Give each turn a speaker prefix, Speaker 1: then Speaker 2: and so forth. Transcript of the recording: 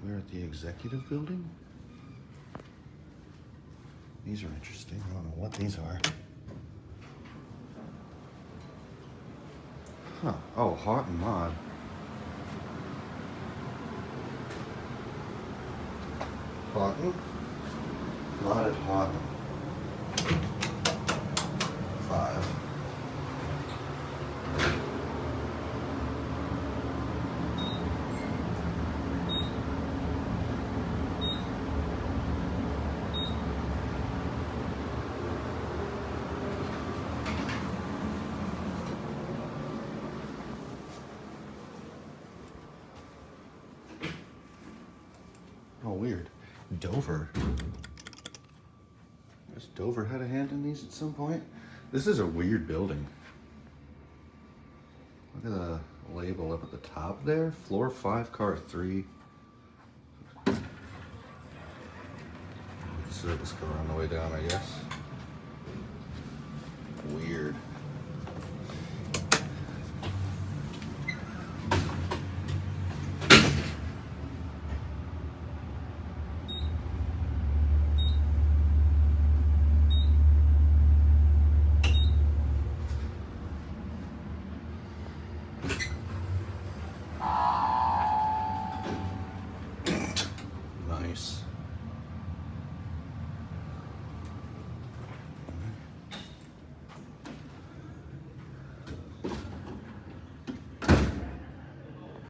Speaker 1: we're at the executive building. These are interesting. I don't know what these are. Huh. Oh, Haughton mod. Haughton? Modded Haughton. 5. Oh, weird. Dover. Has Dover had a hand in these at some point? This is a weird building. Look at the label up at the top there. Floor 5, car 3. Service car on the way down, I guess. Weird.